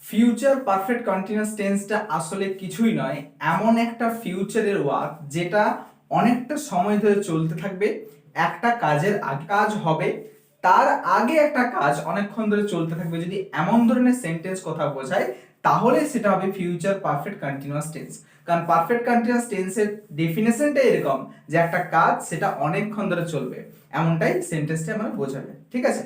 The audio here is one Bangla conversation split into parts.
ফিউচার পারফেক্ট কন্টিনিউয়াস টেন্সটা আসলে কিছুই নয়, এমন একটা ফিউচারের ওয়ার্ক যেটা অনেকটা সময় ধরে চলতে থাকবে। একটা কাজের কাজ হবে, তার আগে একটা কাজ অনেকক্ষণ ধরে চলতে থাকবে। যদি এমন ধরনের সেন্টেন্স কথা বোঝায় তাহলে সেটা হবে ফিউচার পারফেক্ট কন্টিনিউয়াস টেন্স। কারণ পারফেক্ট কন্টিনিউয়াস টেন্সের ডেফিনেশনটা এরকম যে একটা কাজ সেটা অনেকক্ষণ ধরে চলবে, এমনটাই সেন্টেন্সটা আমরা বোঝাবে। ঠিক আছে?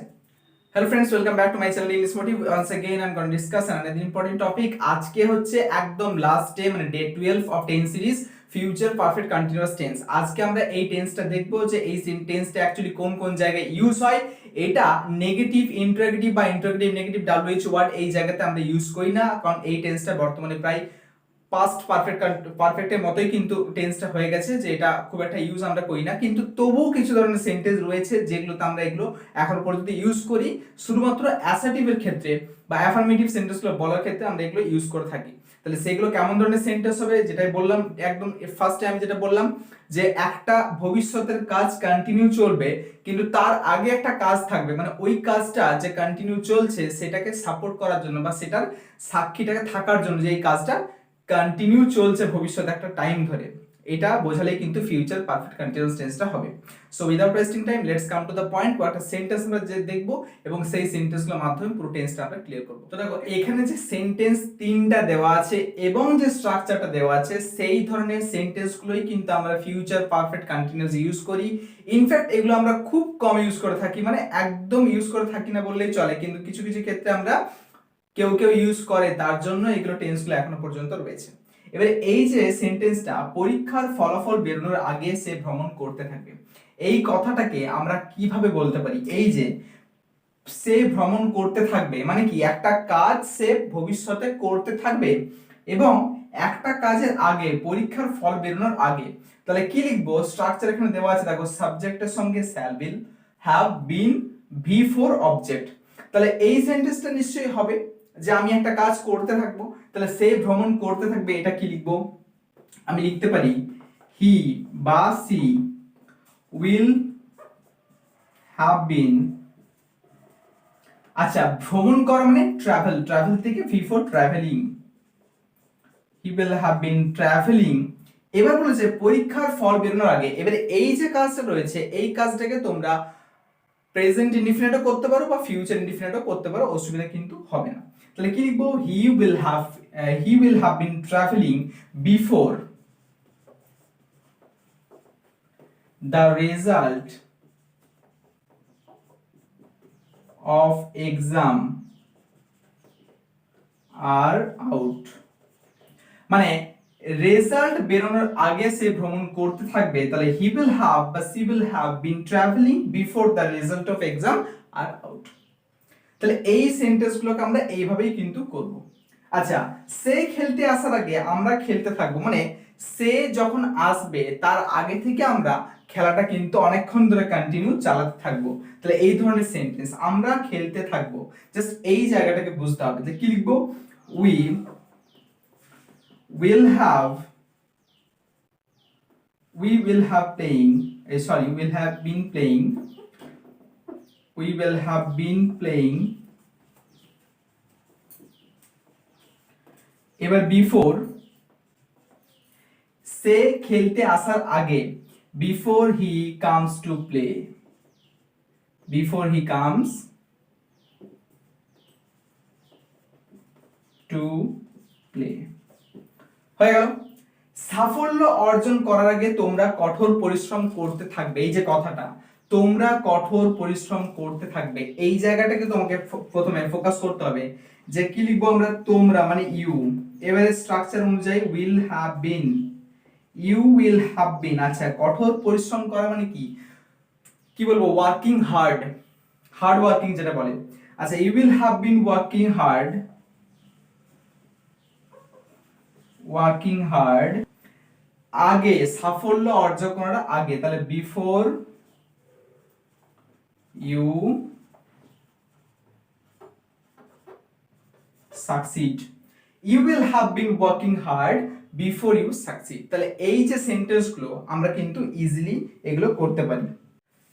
Hello friends, welcome back to my channel English Motive. Once again I'm going to discuss another important topic. আজকে হচ্ছে একদম লাস্ট ডে, মানে day 12 of 10 series future perfect continuous tense. আজকে আমরা এই টেন্সটা দেখব যে এই টেন্সটা অ্যাকচুয়ালি কোন কোন জায়গায় ইউজ হয়। এটা নেগেটিভ ইন্টারোগেটিভ বা ইন্টারোগেটিভ নেগেটিভ WH ওয়ার্ড এই জায়গাতে আমরা ইউজ করি না, কারণ এই টেন্সটা বর্তমানে প্রায় পাস্ট পারফেক্টের মতোই কিন্তু টেন্সটা হয়ে গেছে, যে এটা খুব একটা ইউজ আমরা করি না। কিন্তু তবুও কিছু ধরনের সেন্টেন্স রয়েছে যেগুলোতে আমরা এগুলো এখনো পর্যন্ত ইউজ করি, শুধুমাত্র অ্যাসার্টিভের ক্ষেত্রে বা অ্যাফার্মেটিভ সেন্টেন্সগুলো বলার ক্ষেত্রে আমরা এগুলো ইউজ করে থাকি। তাহলে সেগুলো কেমন ধরনের সেন্টেন্স হবে, যেটাই বললাম একদম ফার্স্টে আমি যেটা বললাম যে একটা ভবিষ্যতের কাজ কন্টিনিউ চলবে, কিন্তু তার আগে একটা কাজ থাকবে, মানে ওই কাজটা যে কন্টিনিউ চলছে সেটাকে সাপোর্ট করার জন্য বা সেটার সাক্ষীটাকে থাকার জন্য যে এই কাজটা কন্টিনিউ চলছে ভবিষ্যতে একটা টাইম ধরে, এটা বোঝালেই কিন্তু ফিউচার পারফেক্ট কন্টিনিউয়াস টেন্সটা হবে। So without wasting time let's come to the point. একটা সেন্টেন্স আমরা যে দেখব এবং সেই সেন্টেন্সগুলোর মাধ্যমে পুরো টেন্সটা আমরা ক্লিয়ার করব। তো দেখো এখানে যে সেন্টেন্স তিনটা দেওয়া আছে এবং যে স্ট্রাকচারটা দেওয়া আছে সেই ধরনের সেন্টেন্সগুলোই কিন্তু আমরা ফিউচার পারফেক্ট কন্টিনিউয়াস ইউজ করি। ইনফ্যাক্ট এগুলো আমরা খুব কম ইউজ করে থাকি, মানে একদম ইউজ করে থাকি না বললেই চলে, কিন্তু কিছু কিছু ক্ষেত্রে আমরা কেউ কেউ ইউজ করে, তার জন্য এগুলো টেন্সগুলো এখনো পর্যন্ত রয়েছে। এবারে এই যে সেন্টেন্সটা পরীক্ষার ফলাফল বেরোনোর আগে সে ভ্রমণ করতে থাকে, এই কথাটাকে আমরা কিভাবে বলতে পারি? এই যে সে ভ্রমণ করতে থাকবে মানে কি, একটা কাজ সে ভবিষ্যতে করতে থাকবে এবং একটা কাজের আগে, পরীক্ষার ফল বেরোনোর আগে। তাহলে কি লিখবো? স্ট্রাকচার এখানে দেওয়া আছে, দেখো সাবজেক্টের সঙ্গে shall bill have been before object. তাহলে এই সেন্টেন্সটা নিশ্চয়ই হবে যে আমি একটা কাজ করতে থাকবো, তাহলে সে ভ্রমণ করতে থাকবে। এটা কি লিখবো? আমি লিখতে পারি হি বা সি উইল হ্যাভ বিন, আচ্ছা ভ্রমণ করা মানে ট্রাভেল, ট্রাভেল থেকে before travelling, he will have been travelling. এবার বলেছে পরীক্ষার ফল বেরোনোর আগে। এবারে এই যে কাজটা রয়েছে এই কাজটাকে তোমরা প্রেজেন্ট ইনডিফিনিটও করতে পারো বা ফিউচার ইনডিফিনিটও করতে পারো, অসুবিধা কিন্তু হবে না। তাহলে কি লিখবো? He will have been travelling before the result of exam are out. মানে রেজাল্ট বেরোনোর আগে সে ভ্রমণ করতে থাকবে, তাহলে হি উইল হ্যাভ বা she will have been travelling before the result of exam are out. তাহলে এই সেন্টেন্সগুলোকে আমরা এইভাবেই কিন্তু করব। আচ্ছা, সে খেলতে আসার আগে আমরা খেলতে থাকবো, মানে সে যখন আসবে তার আগে থেকে আমরা খেলাটা কিন্তু অনেকক্ষণ ধরে কন্টিনিউ চালাতে থাকবো। তাহলে এই ধরনের সেন্টেন্স আমরা খেলতে থাকবো, জাস্ট এই জায়গাটাকে বুঝতে হবে যে কি লিখবো? We will have been playing এবার বিফোর, সে খেলতে আসার আগে, before he comes to play, before he comes to play. হয়ে গেল। সাফল্য অর্জন করার আগে তোমরা কঠোর পরিশ্রম করতে থাকবে, এই যে কথাটা তোমরা কঠোর পরিশ্রম করতে থাকবে, এই জায়গাটাকে তোমাকে প্রথমে ফোকাস করতে হবে যে কি লিখবো আমরা? তোমরা মানে ইউ। এবারে স্ট্রাকচার অনুযায়ী will have been, you will have been. আচ্ছা কঠোর পরিশ্রম করা মানে কি, কি বলবো? ওয়ার্কিং হার্ড, হার্ড ওয়ার্কিং যেটা বলে। আচ্ছা you will have been working hard, working hard আগে, সাফল্য অর্জন করার আগে, তাহলে before you succeed, you will have been working hard before you succeed. তাহলে এই যে সেন্টেন্সগুলো আমরা কিন্তু ইজিলি এগুলো করতে পারি।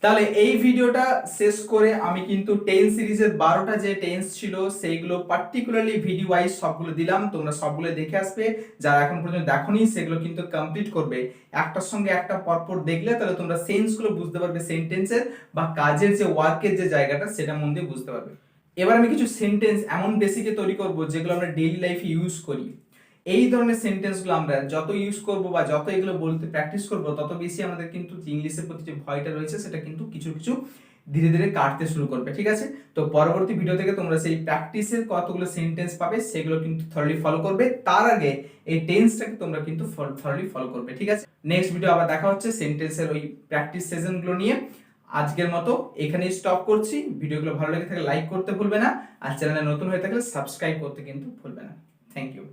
তাহলে এই ভিডিওটা শেষ করে আমি কিন্তু টেন্স সিরিজের 12টা যে টেন্স ছিল সেইগুলো পার্টিকুলারলি ভিডিও ওয়াইজ সবগুলো দিলাম, তোমরা সবগুলো দেখে আসবে। যারা এখন পর্যন্ত দেখোনি সেগুলো কিন্তু কমপ্লিট করবে। একটার সঙ্গে একটা পরপর দেখলে তাহলে তোমরা সেন্সগুলো বুঝতে পারবে, সেন্টেন্সের বা কাজের যে ওয়ার্কের যে জায়গাটা সেটা মন দিয়ে বুঝতে পারবে। এবার আমি কিছু সেন্টেন্স এমন বেসিকে তৈরি করব যেগুলো আমরা ডেইলি লাইফে ইউজ করি। এই ধরনের সেন্টেন্সগুলো আমরা যত ইউজ করব বা যত এগুলো বলতে প্র্যাকটিস করব তত বেশি আমাদের কিন্তু ইংলিশের প্রতি যে ভয়টা রয়েছে সেটা কিন্তু কিছু কিছু ধীরে ধীরে কাটতে শুরু করবে। ঠিক আছে, তো পরবর্তী ভিডিও থেকে তোমরা সেই প্র্যাকটিসের কতগুলো সেন্টেন্স পাবে সেগুলো কিন্তু থরলি ফলো করবে। তার আগে এই টেন্সটাকে তোমরা কিন্তু থরলি ফলো করবে। ঠিক আছে, নেক্সট ভিডিও আবার দেখা হচ্ছে সেন্টেন্সের ওই প্র্যাকটিস সেশনগুলো নিয়ে। আজকের মতো এখানেই স্টপ করছি। ভিডিওগুলো ভালো লেগে থাকলে লাইক করতে ভুলবে না, আর চ্যানেলে নতুন হয়ে থাকলে সাবস্ক্রাইব করতে কিন্তু ভুলবে না। Thank you.